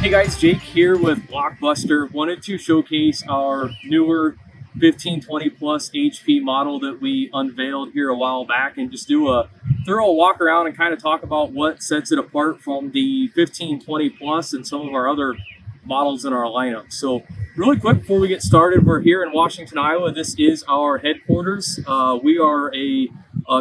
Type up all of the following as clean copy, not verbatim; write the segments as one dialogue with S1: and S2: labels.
S1: Hey guys, Jake here with Blockbuster. Wanted to showcase our newer 1520 plus HP model that we unveiled here a while back and just do a thorough walk around and kind of talk about what sets it apart from the 1520 plus and some of our other models in our lineup. So really quick before we get started, we're here in Washington, Iowa. This is our headquarters. We are a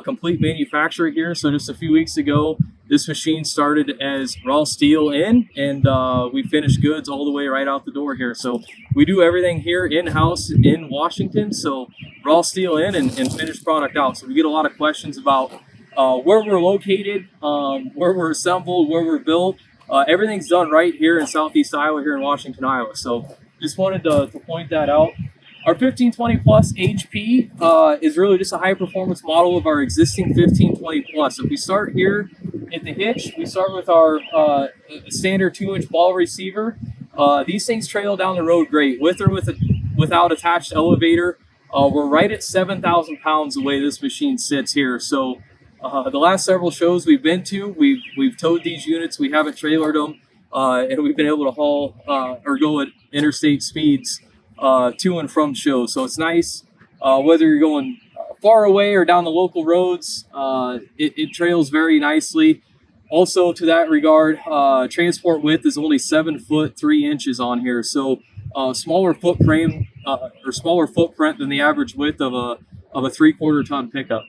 S1: complete manufacturer here. So just a few weeks ago, this machine started as raw steel in, and we finish goods all the way right out the door here. So we do everything here in-house in Washington. So raw steel in and finished product out. So we get a lot of questions about where we're located, where we're assembled, where we're built. Everything's done right here in Southeast Iowa, here in Washington, Iowa. So just wanted to point that out. Our 1520 plus HP is really just a high performance model of our existing 1520 plus. If we start here at the hitch, we start with our standard 2-inch ball receiver. These things trail down the road great, with or without attached elevator. We're right at 7,000 pounds the way this machine sits here. So the last several shows we've been to, we've towed these units, we haven't trailered them, and we've been able to haul or go at interstate speeds to and from shows. So it's nice whether you're going far away or down the local roads. It trails very nicely. Also, to that regard, transport width is only 7 foot 3 inches on here, so smaller footprint or smaller footprint than the average width of a 3/4 ton pickup.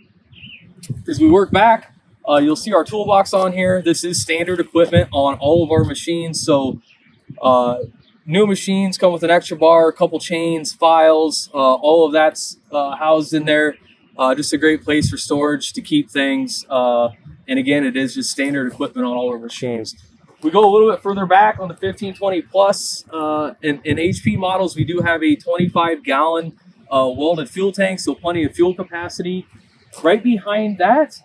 S1: As we work back, you'll see our toolbox on here. This is standard equipment on all of our machines. So new machines come with an extra bar, a couple chains, files, all of that's housed in there. Just a great place for storage to keep things. And again, it is just standard equipment on all our machines. We go a little bit further back on the 1520 plus. In HP models, we do have a 25-gallon welded fuel tank, so plenty of fuel capacity. Right behind that,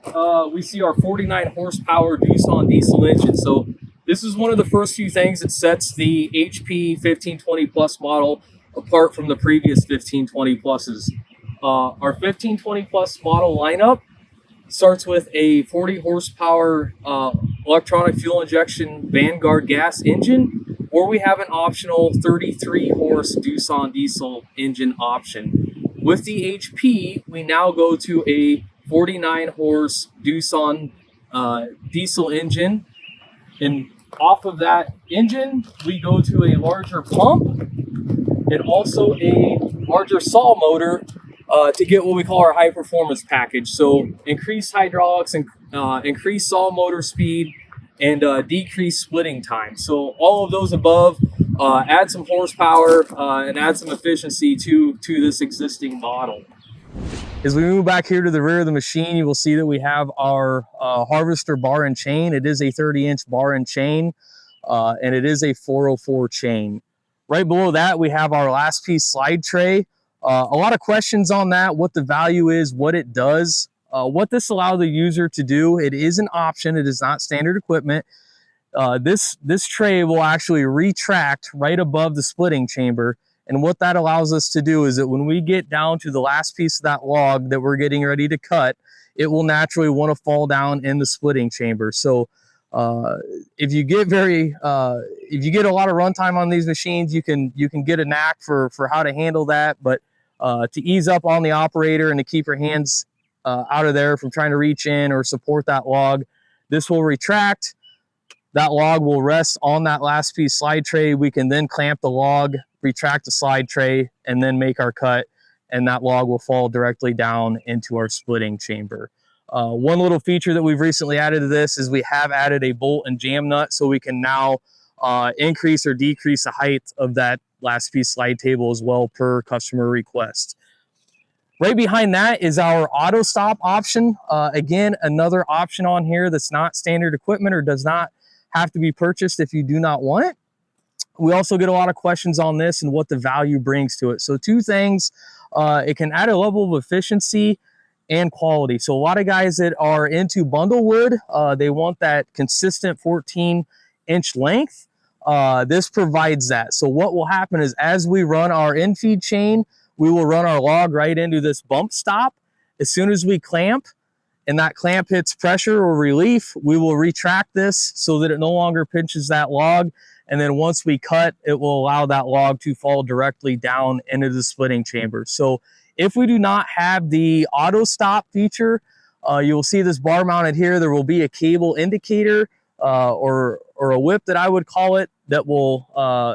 S1: we see our 49 horsepower Doosan diesel engine. So this is one of the first few things that sets the HP 1520 plus model apart from the previous 1520 pluses. Our 1520 plus model lineup starts with a 40 horsepower electronic fuel injection Vanguard gas engine, or we have an optional 33 horse Doosan diesel engine option. With the HP, we now go to a 49 horse Doosan diesel engine, and off of that engine, we go to a larger pump and also a larger saw motor to get what we call our high performance package. So increased hydraulics and increased saw motor speed and decreased splitting time. So all of those above add some horsepower and add some efficiency to this existing model. As we move back here to the rear of the machine, you will see that we have our harvester bar and chain. It is a 30-inch bar and chain, and it is a 404 chain. Right below that, we have our last piece slide tray. A lot of questions on that, what the value is, what it does, what this allows the user to do. It is an option. It is not standard equipment. This tray will actually retract right above the splitting chamber. And what that allows us to do is that when we get down to the last piece of that log that we're getting ready to cut, it will naturally want to fall down in the splitting chamber. So if you get a lot of runtime on these machines, you can get a knack for how to handle that. But to ease up on the operator and to keep your hands out of there from trying to reach in or support that log, this will retract. That log will rest on that last piece slide tray. We can then clamp the log, retract the slide tray, and then make our cut, and that log will fall directly down into our splitting chamber. One little feature that we've recently added to this is we have added a bolt and jam nut, so we can now increase or decrease the height of that last piece slide table as well per customer request. Right behind that is our auto stop option. Again, another option on here that's not standard equipment or does not have to be purchased if you do not want it. We also get a lot of questions on this and what the value brings to it. So two things, it can add a level of efficiency and quality. So a lot of guys that are into bundle wood, they want that consistent 14-inch length. This provides that. So what will happen is as we run our infeed chain, we will run our log right into this bump stop. As soon as we clamp, and that clamp hits pressure or relief, we will retract this so that it no longer pinches that log.
S2: And then once we cut, it will allow that log to fall directly down into the splitting chamber. So if we do not have the auto stop feature, you will see this bar mounted here. There will be a cable indicator or a whip that I would call it, that will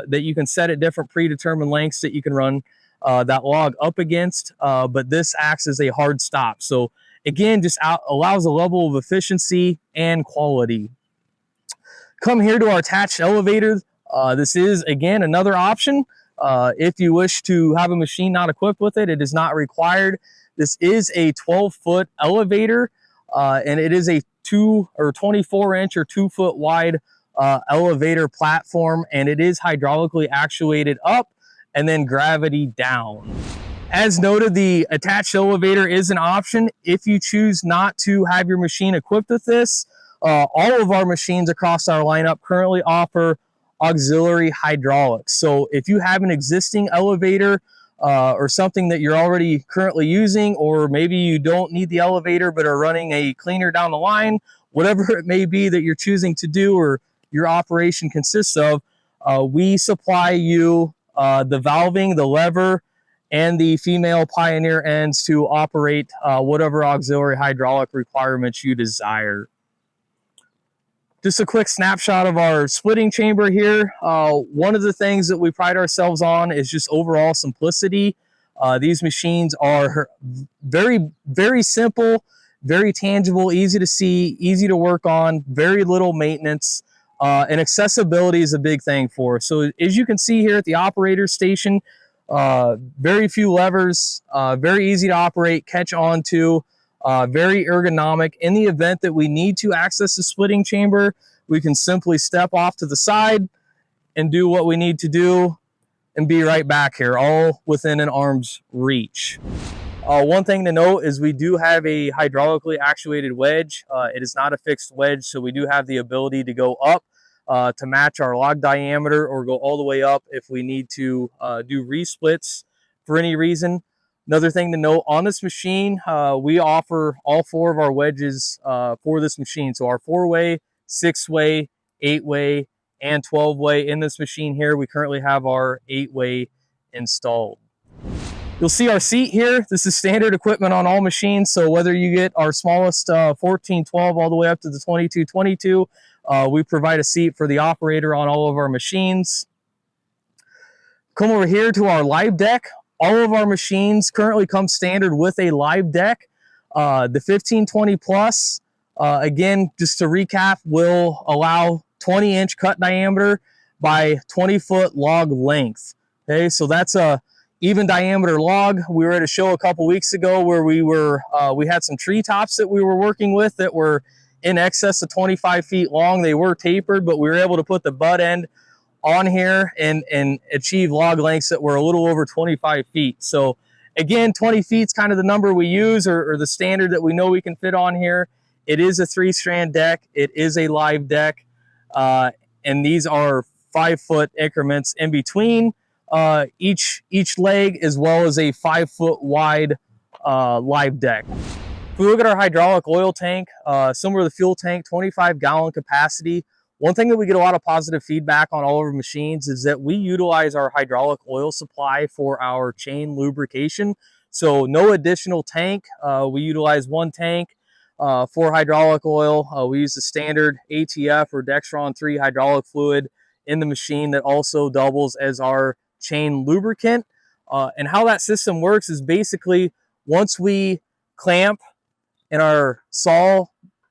S2: that you can set at different predetermined lengths that you can run that log up against. But this acts as a hard stop. So again, just allows a level of efficiency and quality. Come here to our attached elevator. This is, again, another option. If you wish to have a machine not equipped with it, it is not required. This is a 12-foot elevator, and it is a 24-inch or 2-foot wide elevator platform, and it is hydraulically actuated up and then gravity down. As noted, the attached elevator is an option if you choose not to have your machine equipped with this. All of our machines across our lineup currently offer auxiliary hydraulics. So if you have an existing elevator or something that you're already currently using, or maybe you don't need the elevator but are running a cleaner down the line, whatever it may be that you're choosing to do or your operation consists of, we supply you the valving, the lever, and the female pioneer ends to operate whatever auxiliary hydraulic requirements you desire. Just a quick snapshot of our splitting chamber here. One of the things that we pride ourselves on is just overall simplicity. These machines are very, very simple, very tangible, easy to see, easy to work on, very little maintenance, and accessibility is a big thing for us. So as you can see here at the operator station, very few levers, very easy to operate, catch on to. Very ergonomic. In the event that we need to access the splitting chamber, we can simply step off to the side and do what we need to do and be right back here, all within an arm's reach. One thing to note is we do have a hydraulically actuated wedge. It is not a fixed wedge, so we do have the ability to go up to match our log diameter, or go all the way up if we need to do resplits for any reason. Another thing to note on this machine, we offer all 4 of our wedges for this machine. So our 4-way, 6-way, 8-way, and 12-way. In this machine here, we currently have our 8-way installed. You'll see our seat here. This is standard equipment on all machines. So whether you get our smallest 1412 all the way up to the 2222, we provide a seat for the operator on all of our machines. Come over here to our live deck. All of our machines currently come standard with a live deck. The 1520 Plus, again, just to recap, will allow 20-inch cut diameter by 20-foot log length. Okay, so that's a even diameter log. We were at a show a couple weeks ago where we had some tree tops that we were working with that were in excess of 25 feet long. They were tapered, but we were able to put the butt end on here and achieve log lengths that were a little over 25 feet. So again, 20 feet is kind of the number we use, or the standard that we know we can fit on here. It is a 3-strand deck. It is a live deck. And these are 5-foot increments in between each leg, as well as a 5-foot wide live deck. If we look at our hydraulic oil tank, similar to the fuel tank, 25-gallon capacity. One thing that we get a lot of positive feedback on all of our machines is that we utilize our hydraulic oil supply for our chain lubrication. So no additional tank. We utilize 1 tank for hydraulic oil. We use the standard ATF or Dextron 3 hydraulic fluid in the machine that also doubles as our chain lubricant. And how that system works is basically once we clamp and our saw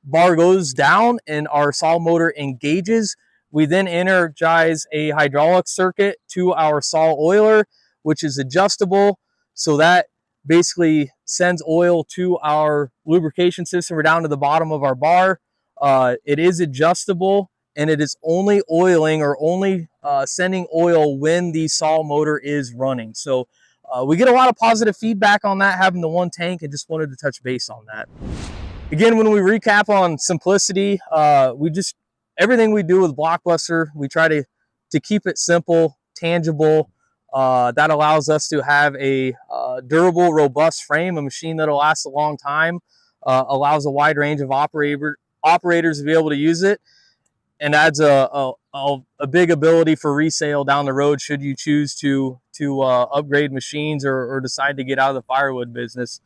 S2: bar goes down and our saw motor engages, we then energize a hydraulic circuit to our saw oiler, which is adjustable. So that basically sends oil to our lubrication system or down to the bottom of our bar. It is adjustable, and it is only oiling or only sending oil when the saw motor is running. So we get a lot of positive feedback on that, having the 1 tank, and just wanted to touch base on that. Again, when we recap on simplicity, everything we do with Blockbuster, we try to keep it simple, tangible. That allows us to have a durable, robust frame, a machine that'll last a long time, allows a wide range of operators to be able to use it. and adds a big ability for resale down the road should you choose to upgrade machines or decide to get out of the firewood business.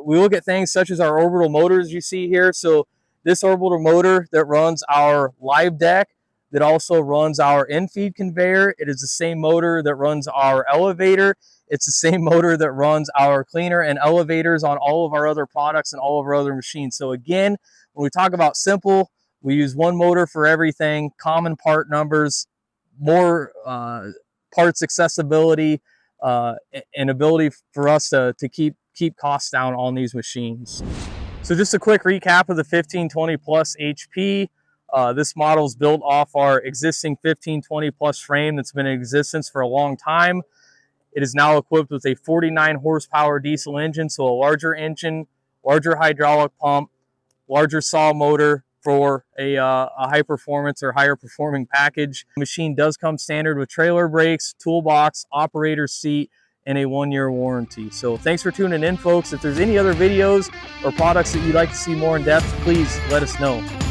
S2: We look at things such as our orbital motors you see here. So this orbital motor that runs our live deck, that also runs our infeed conveyor. It is the same motor that runs our elevator. It's the same motor that runs our cleaner and elevators on all of our other products and all of our other machines. So again, when we talk about simple, we use one motor for everything, common part numbers, more parts accessibility, and ability for us to keep costs down on these machines. So just a quick recap of the 1520 Plus HP. This model is built off our existing 1520 Plus frame that's been in existence for a long time. It is now equipped with a 49 horsepower diesel engine, so a larger engine, larger hydraulic pump, larger saw motor for a high performance or higher performing package. The machine does come standard with trailer brakes, toolbox, operator seat, and a 1-year warranty. So thanks for tuning in, folks. If there's any other videos or products that you'd like to see more in depth, please let us know.